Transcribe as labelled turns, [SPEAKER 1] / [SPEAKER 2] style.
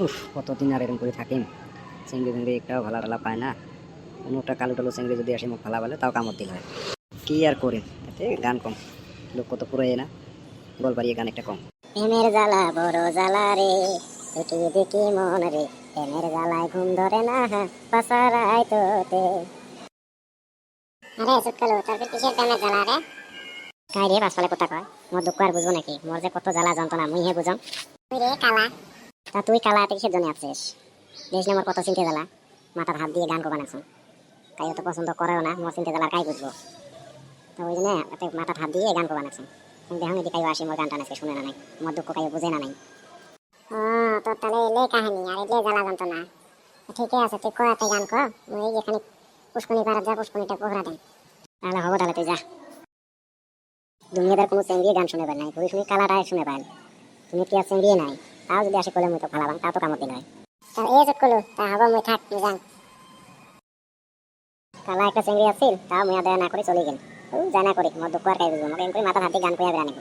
[SPEAKER 1] উফ, কতদিন আর এরকম করে থাকিম। চিংড়ি ফিংড়ি একটাও ভালা টালা পায় না। কোনোটা কালো টালো চিংড়ি যদি আসে মুখ ভালা বলে তাও কামড় দিল হয়। কি আর করি, এতে গান কম, লোক কত পুরো না, গল পারিয়ে গান একটা কম।
[SPEAKER 2] প্রেমের জ্বালা বড় জ্বালা রে, দেখি দেখি মন রে, প্রেমের জ্বালায় ঘুম ধরে না পাশারাই তোতে। আরে সুটকালো, তোর কিসের প্রেমের জ্বালা রে? কাই রে বাসপালে কথা কয়, মোর দুঃখ আর বুঝবো নাকি? মোর যে কত জ্বালা যন্ত্রণা মুই হে বুঝম। তুই রে কালা, তা তুই কালা এত কিসের জন্য আসছিস? দেশ না মোর কত চিন্তা জ্বালা, মাথার হাত দিয়ে গান কো বানাচ্ছ। কাইও তো পছন্দ করেও না, মোর চিন্তা জ্বালার কাই বুঝবো? তো ওই জন্য মাথার হাত দিয়ে গান কো বানাচ্ছ। দেখুন এদিকে কাইও আসি মোর গানটা নাচে শুনে না নাই, মোর দুঃখ কাইও বুঝে না নাই। তো তাহলে এলে কাহিনী আর এলে জ্বালা যন্ত্রণা। ঠিকই আছে, তুই কয় একটা গান ক, মুই যেখানে পুষ্কনি পাড়া যা পুষ্কনিটা পোহরা দেন। তাহলে হবো, তাহলে তুই যা। দুনিয়াদার কোনো চেঙ্গিয়ে গান শুনে পাই নাই, ঘুরি শুনি কালাটাই শুনে পাই। তুমি কি আর চেঙ্গিয়ে নাই? তাও যদি আসে করলে মুই তো ফালাবাম, তা তো কামড় দিল হয়। তা এই চট করলো, তা হবো মুই থাক তুই যান। কালা একটা চেঙ্গি আছিল, তাও মুই আদায় না করে চলে গেল। জানা করি মোর দুঃখ আর কাই বুঝবো, মোকে এমন করে মাথা হাত দিয়ে গান কইয়া বেড়া নিব।